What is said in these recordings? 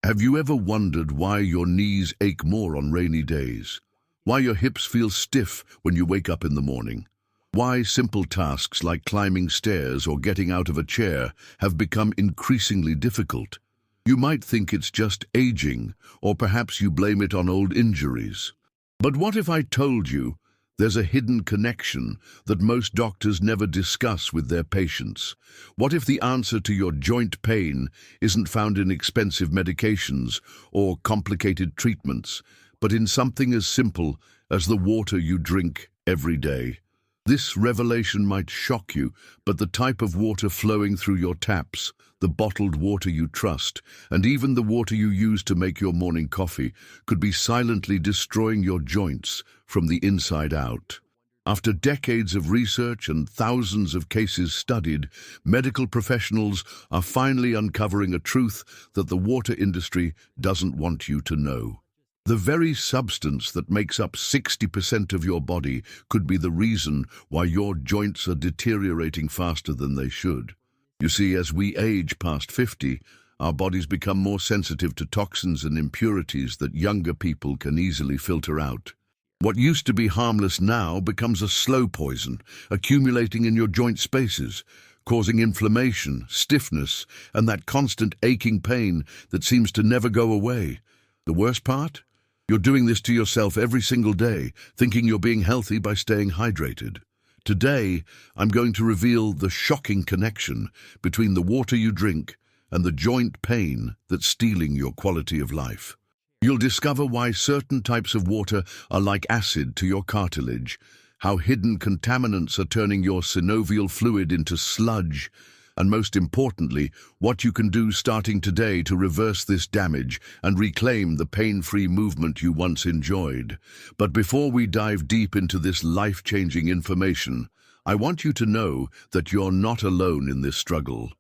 Have you ever wondered why your knees ache more on rainy days? Why your hips feel stiff when you wake up in the morning? Why simple tasks like climbing stairs or getting out of a chair have become increasingly difficult? You might think it's just aging, or perhaps you blame it on old injuries. But what if I told you there's a hidden connection that most doctors never discuss with their patients? What if the answer to your joint pain isn't found in expensive medications or complicated treatments, but in something as simple as the water you drink every day? This revelation might shock you, but the type of water flowing through your taps, the bottled water you trust, and even the water you use to make your morning coffee could be silently destroying your joints from the inside out. After decades of research and thousands of cases studied, medical professionals are finally uncovering a truth that the water industry doesn't want you to know. The very substance that makes up 60% of your body could be the reason why your joints are deteriorating faster than they should. You see, as we age past 50, our bodies become more sensitive to toxins and impurities that younger people can easily filter out. What used to be harmless now becomes a slow poison, accumulating in your joint spaces, causing inflammation, stiffness, and that constant aching pain that seems to never go away. The worst part? You're doing this to yourself every single day, thinking you're being healthy by staying hydrated. Today, I'm going to reveal the shocking connection between the water you drink and the joint pain that's stealing your quality of life. You'll discover why certain types of water are like acid to your cartilage, how hidden contaminants are turning your synovial fluid into sludge, and most importantly, what you can do starting today to reverse this damage and reclaim the pain-free movement you once enjoyed. But before we dive deep into this life-changing information, I want you to know that you're not alone in this struggle.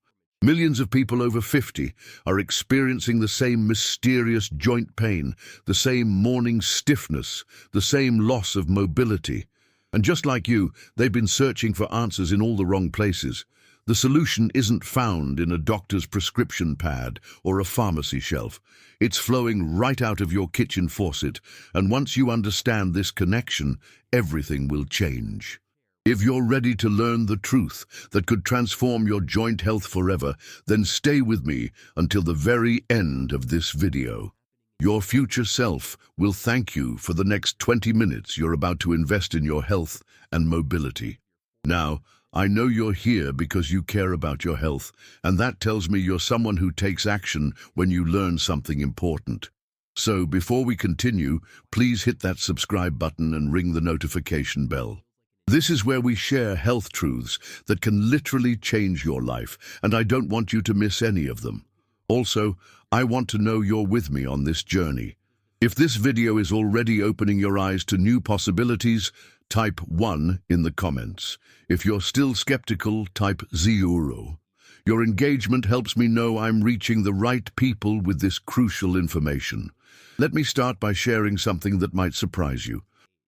Millions of people over 50 are experiencing the same mysterious joint pain, the same morning stiffness, the same loss of mobility. And just like you, they've been searching for answers in all the wrong places. The solution isn't found in a doctor's prescription pad or a pharmacy shelf. It's flowing right out of your kitchen faucet, and once you understand this connection, everything will change. If you're ready to learn the truth that could transform your joint health forever, then stay with me until the very end of this video. Your future self will thank you for the next 20 minutes you're about to invest in your health and mobility. Now, I know you're here because you care about your health, and that tells me you're someone who takes action when you learn something important. So, before we continue, please hit that subscribe button and ring the notification bell. This is where we share health truths that can literally change your life, and I don't want you to miss any of them. Also, I want to know you're with me on this journey. If this video is already opening your eyes to new possibilities, type 1 in the comments. If you're still skeptical, type 0. Your engagement helps me know I'm reaching the right people with this crucial information. Let me start by sharing something that might surprise you.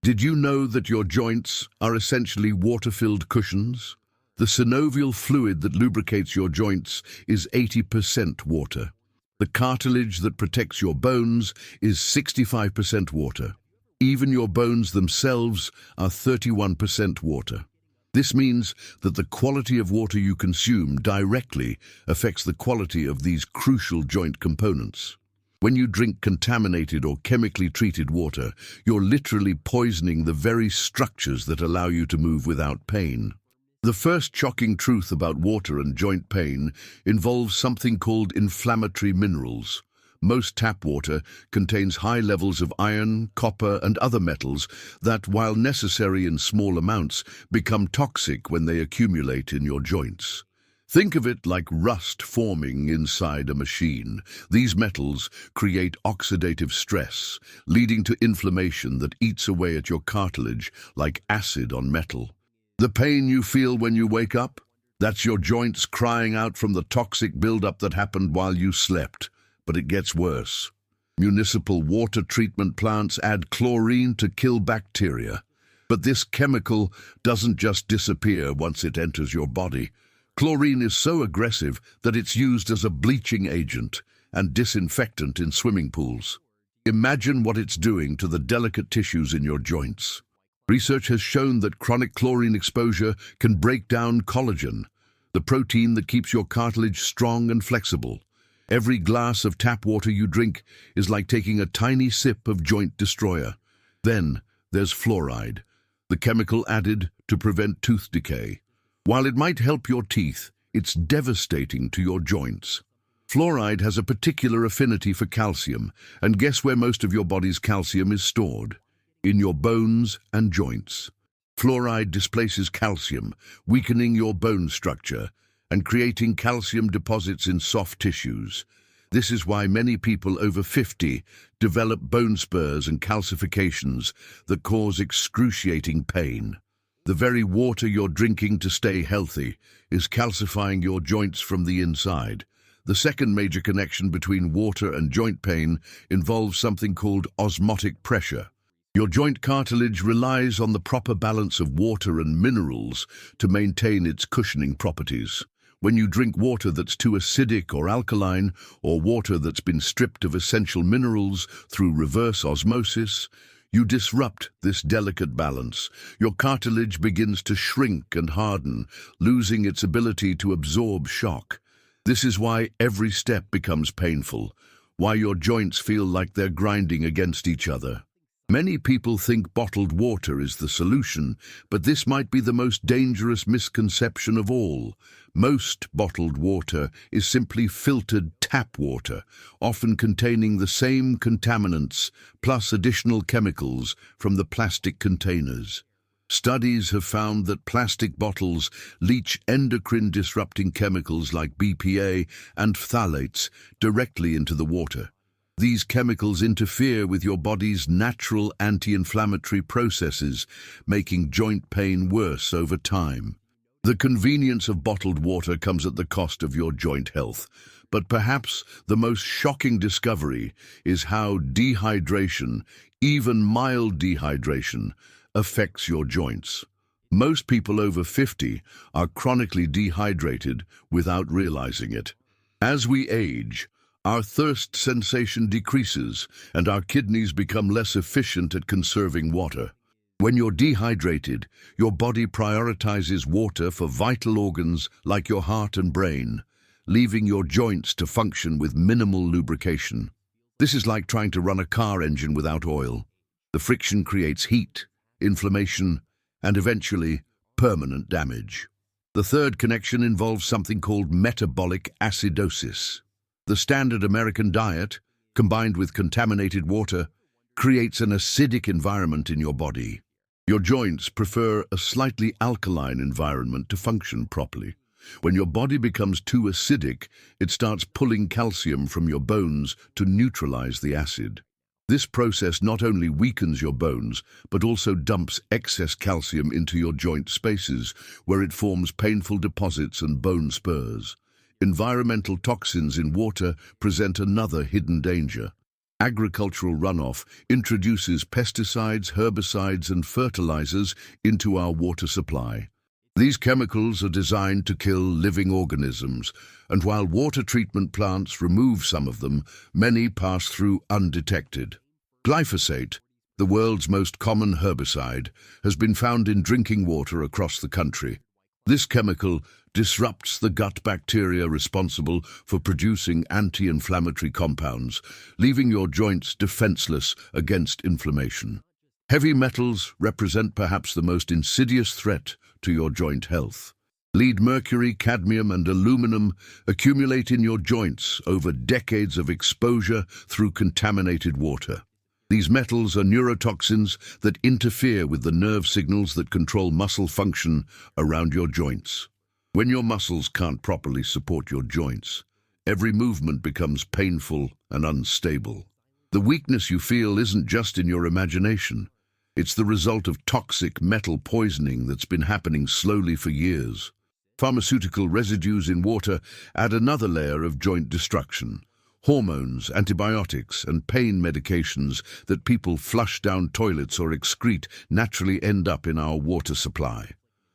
Did you know that your joints are essentially water-filled cushions? The synovial fluid that lubricates your joints is 80% water. The cartilage that protects your bones is 65% water. Even your bones themselves are 31% water. This means that the quality of water you consume directly affects the quality of these crucial joint components. When you drink contaminated or chemically treated water, you're literally poisoning the very structures that allow you to move without pain. The first shocking truth about water and joint pain involves something called inflammatory minerals. Most tap water contains high levels of iron, copper, and other metals that, while necessary in small amounts, become toxic when they accumulate in your joints. Think of it like rust forming inside a machine. These metals create oxidative stress, leading to inflammation that eats away at your cartilage like acid on metal. The pain you feel when you wake up? That's your joints crying out from the toxic buildup that happened while you slept. But it gets worse. Municipal water treatment plants add chlorine to kill bacteria. But this chemical doesn't just disappear once it enters your body. Chlorine is so aggressive that it's used as a bleaching agent, and disinfectant in swimming pools. Imagine what it's doing to the delicate tissues in your joints. Research has shown that chronic chlorine exposure can break down collagen, the protein that keeps your cartilage strong and flexible. Every glass of tap water you drink is like taking a tiny sip of joint destroyer. Then there's fluoride, the chemical added to prevent tooth decay. While it might help your teeth, it's devastating to your joints. Fluoride has a particular affinity for calcium, and guess where most of your body's calcium is stored? In your bones and joints. Fluoride displaces calcium, weakening your bone structure and creating calcium deposits in soft tissues. This is why many people over 50 develop bone spurs and calcifications that cause excruciating pain. The very water you're drinking to stay healthy is calcifying your joints from the inside. The second major connection between water and joint pain involves something called osmotic pressure. Your joint cartilage relies on the proper balance of water and minerals to maintain its cushioning properties. When you drink water that's too acidic or alkaline, or water that's been stripped of essential minerals through reverse osmosis, you disrupt this delicate balance. Your cartilage begins to shrink and harden, losing its ability to absorb shock. This is why every step becomes painful, why your joints feel like they're grinding against each other. Many people think bottled water is the solution, but this might be the most dangerous misconception of all. Most bottled water is simply filtered tap water, often containing the same contaminants plus additional chemicals from the plastic containers. Studies have found that plastic bottles leach endocrine-disrupting chemicals like BPA and phthalates directly into the water. These chemicals interfere with your body's natural anti-inflammatory processes, making joint pain worse over time. The convenience of bottled water comes at the cost of your joint health, but perhaps the most shocking discovery is how dehydration, even mild dehydration, affects your joints. Most people over 50 are chronically dehydrated without realizing it. As we age, our thirst sensation decreases and our kidneys become less efficient at conserving water. When you're dehydrated, your body prioritizes water for vital organs like your heart and brain, leaving your joints to function with minimal lubrication. This is like trying to run a car engine without oil. The friction creates heat, inflammation, and eventually permanent damage. The third connection involves something called metabolic acidosis. The standard American diet, combined with contaminated water, creates an acidic environment in your body. Your joints prefer a slightly alkaline environment to function properly. When your body becomes too acidic, it starts pulling calcium from your bones to neutralize the acid. This process not only weakens your bones, but also dumps excess calcium into your joint spaces, where it forms painful deposits and bone spurs. Environmental toxins in water present another hidden danger. Agricultural runoff introduces pesticides, herbicides, and fertilizers into our water supply. These chemicals are designed to kill living organisms, and while water treatment plants remove some of them, many pass through undetected. Glyphosate, the world's most common herbicide, has been found in drinking water across the country. This chemical disrupts the gut bacteria responsible for producing anti-inflammatory compounds, leaving your joints defenseless against inflammation. Heavy metals represent perhaps the most insidious threat to your joint health. Lead, mercury, cadmium, and aluminum accumulate in your joints over decades of exposure through contaminated water. These metals are neurotoxins that interfere with the nerve signals that control muscle function around your joints. When your muscles can't properly support your joints, every movement becomes painful and unstable. The weakness you feel isn't just in your imagination. It's the result of toxic metal poisoning that's been happening slowly for years. Pharmaceutical residues in water add another layer of joint destruction. Hormones, antibiotics, and pain medications that people flush down toilets or excrete naturally end up in our water supply.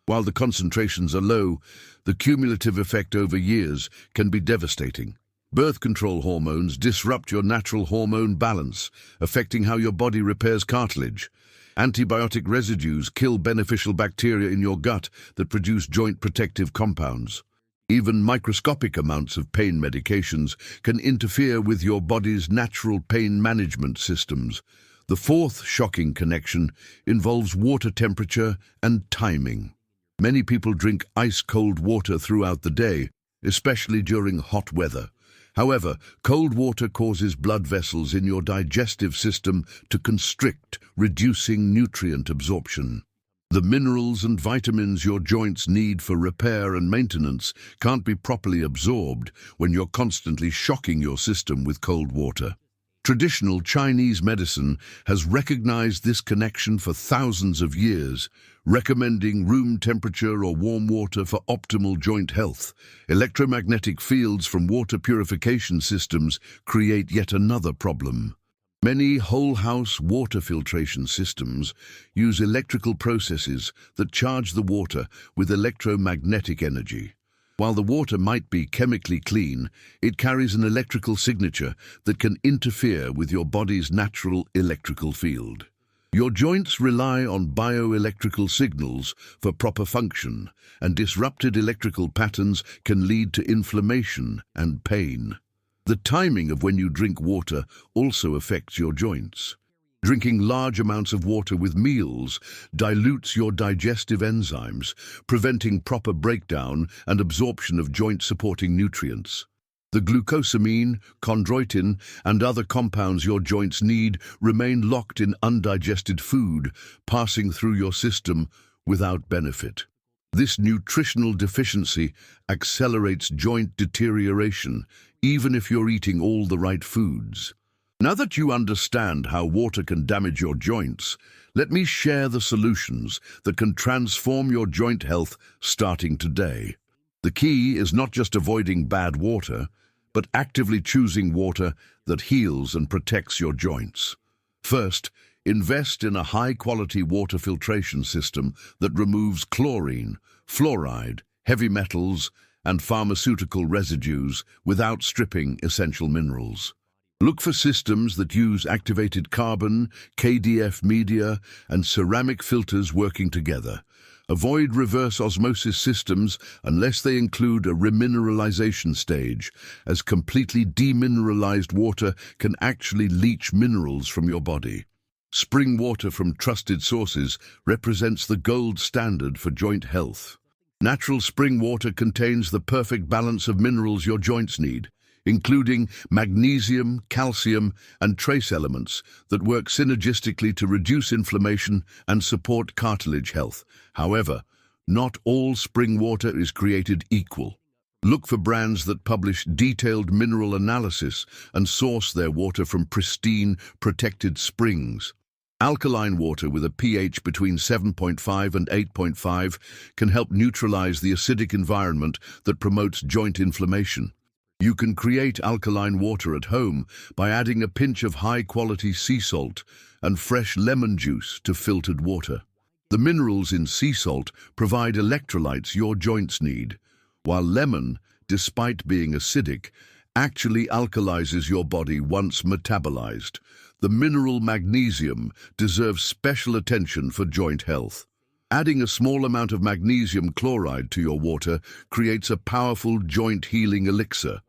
While the concentrations are low, the cumulative effect over years can be devastating. Birth control hormones disrupt your natural hormone balance, affecting how your body repairs cartilage. Antibiotic residues kill beneficial bacteria in your gut that produce joint protective compounds. Even microscopic amounts of pain medications can interfere with your body's natural pain management systems. The fourth shocking connection involves water temperature and timing. Many people drink ice-cold water throughout the day, especially during hot weather. However, cold water causes blood vessels in your digestive system to constrict, reducing nutrient absorption. The minerals and vitamins your joints need for repair and maintenance can't be properly absorbed when you're constantly shocking your system with cold water. Traditional Chinese medicine has recognized this connection for thousands of years, recommending room temperature or warm water for optimal joint health. Electromagnetic fields from water purification systems create yet another problem. Many whole-house water filtration systems use electrical processes that charge the water with electromagnetic energy. While the water might be chemically clean, it carries an electrical signature that can interfere with your body's natural electrical field. Your joints rely on bioelectrical signals for proper function, and disrupted electrical patterns can lead to inflammation and pain. The timing of when you drink water also affects your joints. Drinking large amounts of water with meals dilutes your digestive enzymes, preventing proper breakdown and absorption of joint-supporting nutrients. The glucosamine, chondroitin, and other compounds your joints need remain locked in undigested food, passing through your system without benefit. This nutritional deficiency accelerates joint deterioration, even if you're eating all the right foods. Now that you understand how water can damage your joints, let me share the solutions that can transform your joint health starting today. The key is not just avoiding bad water, but actively choosing water that heals and protects your joints. First, invest in a high-quality water filtration system that removes chlorine, fluoride, heavy metals, and pharmaceutical residues without stripping essential minerals. Look for systems that use activated carbon, KDF media, and ceramic filters working together. Avoid reverse osmosis systems unless they include a remineralization stage, as completely demineralized water can actually leach minerals from your body. Spring water from trusted sources represents the gold standard for joint health. Natural spring water contains the perfect balance of minerals your joints need, including magnesium, calcium, and trace elements that work synergistically to reduce inflammation and support cartilage health. However, not all spring water is created equal. Look for brands that publish detailed mineral analysis and source their water from pristine, protected springs. Alkaline water with a pH between 7.5 and 8.5 can help neutralize the acidic environment that promotes joint inflammation. You can create alkaline water at home by adding a pinch of high-quality sea salt and fresh lemon juice to filtered water. The minerals in sea salt provide electrolytes your joints need, while lemon, despite being acidic, actually alkalizes your body once metabolized. The mineral magnesium deserves special attention for joint health. Adding a small amount of magnesium chloride to your water creates a powerful joint healing elixir.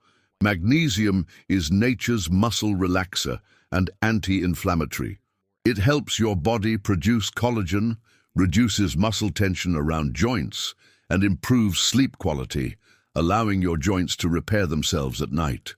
Magnesium is nature's muscle relaxer and anti-inflammatory. It helps your body produce collagen, reduces muscle tension around joints, and improves sleep quality, allowing your joints to repair themselves at night.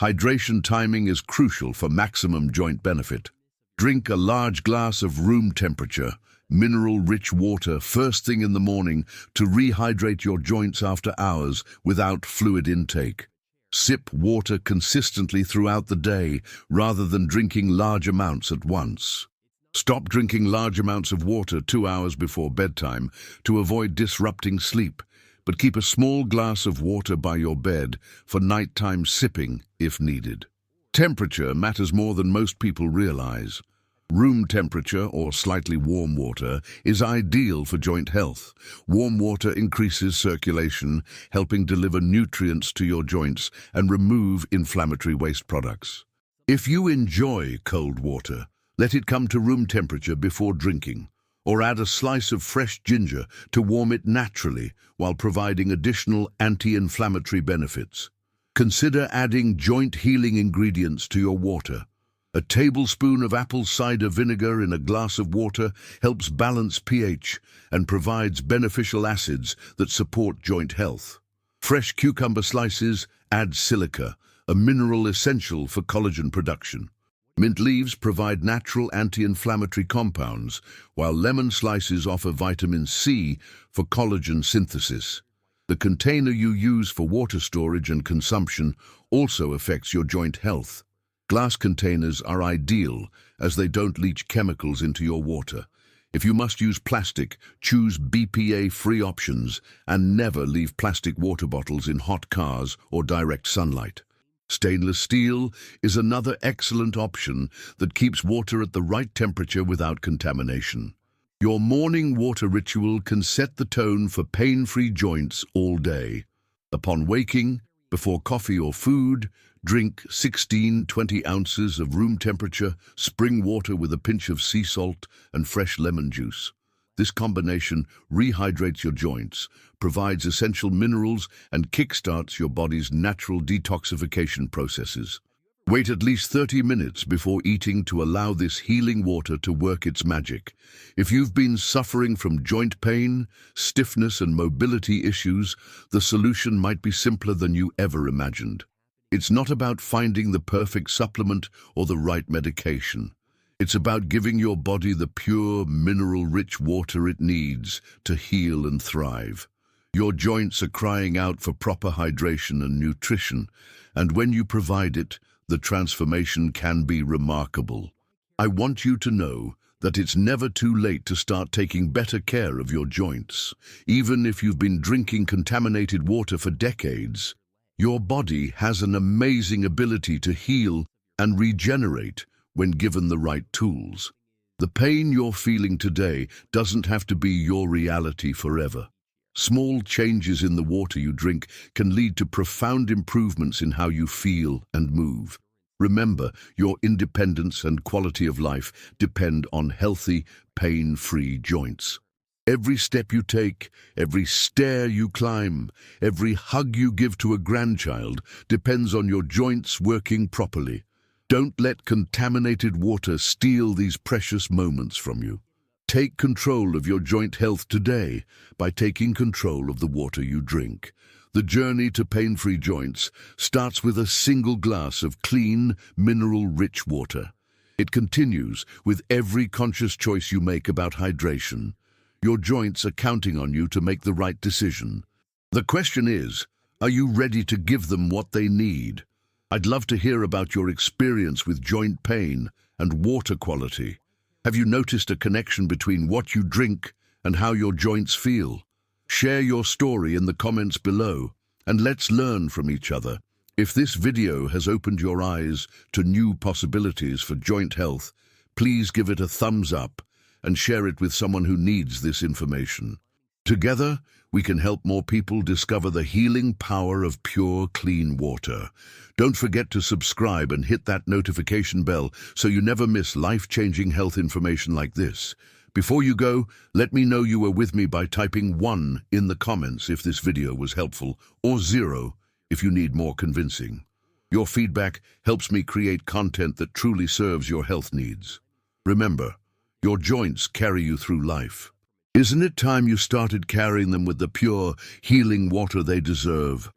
Hydration timing is crucial for maximum joint benefit. Drink a large glass of room temperature, mineral-rich water first thing in the morning to rehydrate your joints after hours without fluid intake. Sip water consistently throughout the day rather than drinking large amounts at once. Stop drinking large amounts of water 2 hours before bedtime to avoid disrupting sleep, but keep a small glass of water by your bed for nighttime sipping if needed. Temperature matters more than most people realize. Room temperature or slightly warm water is ideal for joint health. Warm water increases circulation, helping deliver nutrients to your joints and remove inflammatory waste products. If you enjoy cold water, let it come to room temperature before drinking, or add a slice of fresh ginger to warm it naturally while providing additional anti-inflammatory benefits. Consider adding joint healing ingredients to your water. A tablespoon of apple cider vinegar in a glass of water helps balance pH and provides beneficial acids that support joint health. Fresh cucumber slices add silica, a mineral essential for collagen production. Mint leaves provide natural anti-inflammatory compounds, while lemon slices offer vitamin C for collagen synthesis. The container you use for water storage and consumption also affects your joint health. Glass containers are ideal as they don't leach chemicals into your water. If you must use plastic, choose BPA-free options and never leave plastic water bottles in hot cars or direct sunlight. Stainless steel is another excellent option that keeps water at the right temperature without contamination. Your morning water ritual can set the tone for pain-free joints all day. Upon waking, before coffee or food, drink 16-20 ounces of room temperature spring water with a pinch of sea salt and fresh lemon juice. This combination rehydrates your joints, provides essential minerals, and kickstarts your body's natural detoxification processes. Wait at least 30 minutes before eating to allow this healing water to work its magic. If you've been suffering from joint pain, stiffness, and mobility issues, the solution might be simpler than you ever imagined. It's not about finding the perfect supplement or the right medication. It's about giving your body the pure, mineral-rich water it needs to heal and thrive. Your joints are crying out for proper hydration and nutrition, and when you provide it, the transformation can be remarkable. I want you to know that it's never too late to start taking better care of your joints. Even if you've been drinking contaminated water for decades, your body has an amazing ability to heal and regenerate when given the right tools. The pain you're feeling today doesn't have to be your reality forever. Small changes in the water you drink can lead to profound improvements in how you feel and move. Remember, your independence and quality of life depend on healthy, pain-free joints. Every step you take, every stair you climb, every hug you give to a grandchild depends on your joints working properly. Don't let contaminated water steal these precious moments from you. Take control of your joint health today by taking control of the water you drink. The journey to pain-free joints starts with a single glass of clean, mineral-rich water. It continues with every conscious choice you make about hydration. Your joints are counting on you to make the right decision. The question is, are you ready to give them what they need? I'd love to hear about your experience with joint pain and water quality. Have you noticed a connection between what you drink and how your joints feel? Share your story in the comments below, and let's learn from each other. If this video has opened your eyes to new possibilities for joint health, please give it a thumbs up and share it with someone who needs this information. Together, we can help more people discover the healing power of pure, clean water. Don't forget to subscribe and hit that notification bell so you never miss life-changing health information like this. Before you go, let me know you were with me by typing 1 in the comments if this video was helpful, or 0 if you need more convincing. Your feedback helps me create content that truly serves your health needs. Remember, your joints carry you through life. Isn't it time you started carrying them with the pure, healing water they deserve?